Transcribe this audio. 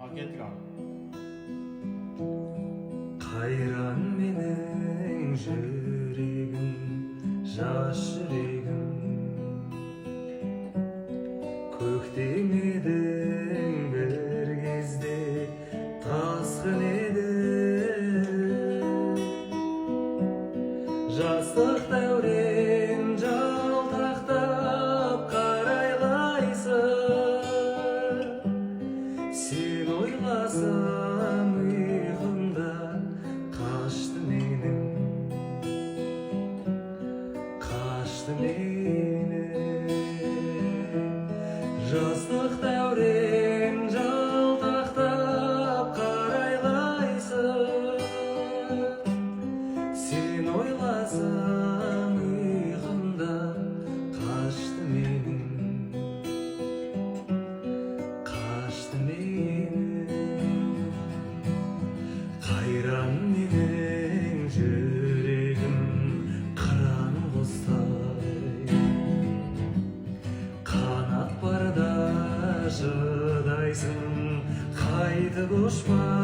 Кеттік ал. Қайран менің жүрегім, жас жүрегім, көктем едің бір кезде тасқын еді. Жастық дәурен жалтақтап қарайлайсың, сен ойласам ұйқымда қашты менің жастық дәурен жалтақтап қарайлайсың, сен ойласам ұйқымда қашты менің қайран менің жүрегім қыран құстай, қанат барда шыдайсың, қайтып ұшпа